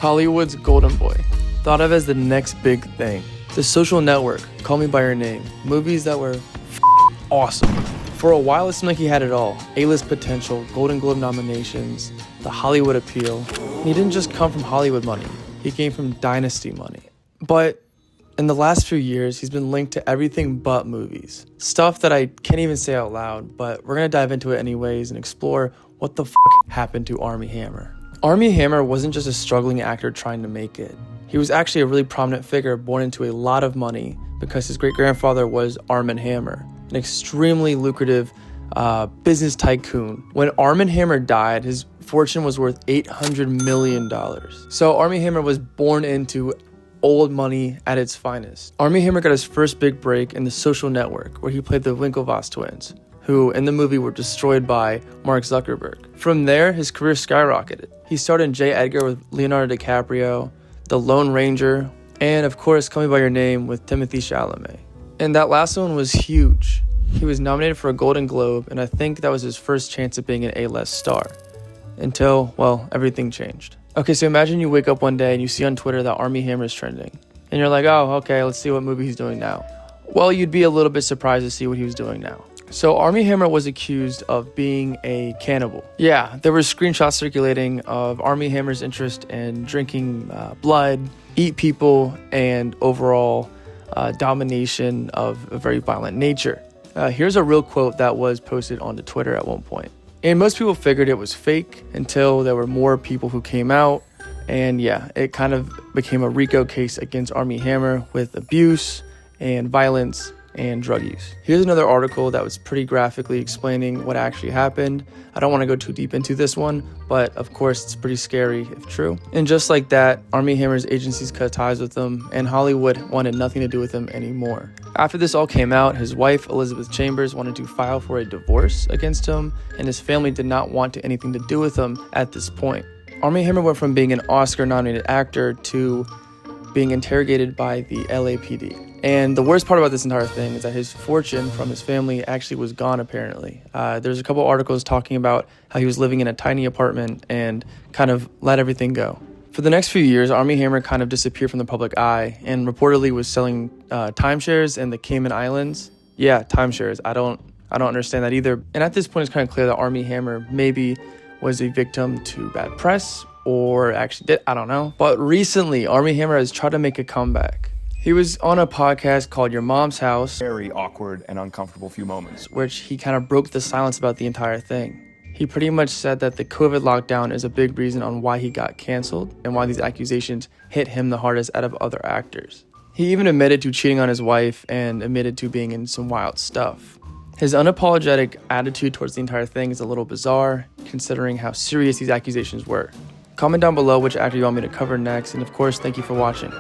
Hollywood's golden boy, thought of as the next big thing. The Social Network, Call Me By Your Name, movies that were awesome. For a while, it seemed like he had it all. A-list potential, Golden Globe nominations, the Hollywood appeal. He didn't just come from Hollywood money. He came from dynasty money. But in the last few years, he's been linked to everything but movies. Stuff that I can't even say out loud, but we're gonna dive into it anyways and explore what the happened to Armie Hammer. Armie Hammer wasn't just a struggling actor trying to make it. He was actually a really prominent figure born into a lot of money because his great-grandfather was Armie Hammer, an extremely lucrative business tycoon. When Armie Hammer died, his fortune was worth $800 million. So Armie Hammer was born into old money at its finest. Armie Hammer got his first big break in The Social Network, where he played the Winklevoss twins, who in the movie were destroyed by Mark Zuckerberg. From there, his career skyrocketed. He starred in J. Edgar with Leonardo DiCaprio, The Lone Ranger, and of course, Call Me By Your Name with Timothée Chalamet. And that last one was huge. He was nominated for a Golden Globe, and I think that was his first chance at being an A-list star. Until, well, everything changed. Okay, so imagine you wake up one day and you see on Twitter that Armie Hammer is trending. And you're like, oh, okay, let's see what movie he's doing now. Well, you'd be a little bit surprised to see what he was doing now. So Armie Hammer was accused of being a cannibal. Yeah, there were screenshots circulating of Armie Hammer's interest in drinking blood, eat people, and overall domination of a very violent nature. Here's a real quote that was posted onto Twitter at one point. And most people figured it was fake until there were more people who came out. And yeah, it kind of became a RICO case against Armie Hammer with abuse and violence and drug use. Here's another article that was pretty graphically explaining what actually happened. I don't want to go too deep into this one, but of course it's pretty scary if true. And just like that, Armie Hammer's agencies cut ties with him, and Hollywood wanted nothing to do with him anymore. After this all came out, his wife, Elizabeth Chambers, wanted to file for a divorce against him, and his family did not want anything to do with him at this point. Armie Hammer went from being an Oscar-nominated actor to being interrogated by the LAPD. And the worst part about this entire thing is that his fortune from his family actually was gone, apparently. There's a couple articles talking about how he was living in a tiny apartment and kind of let everything go. For the next few years, Armie Hammer kind of disappeared from the public eye and reportedly was selling timeshares in the Cayman Islands. Yeah, timeshares. I don't understand that either. And at this point, it's kind of clear that Armie Hammer maybe was a victim to bad press or actually did, I don't know. But recently, Armie Hammer has tried to make a comeback. He was on a podcast called Your Mom's House. Very awkward and uncomfortable few moments. Which he kind of broke the silence about the entire thing. He pretty much said that the COVID lockdown is a big reason on why he got canceled and why these accusations hit him the hardest out of other actors. He even admitted to cheating on his wife and admitted to being in some wild stuff. His unapologetic attitude towards the entire thing is a little bizarre, considering how serious these accusations were. Comment down below which actor you want me to cover next, and of course, thank you for watching.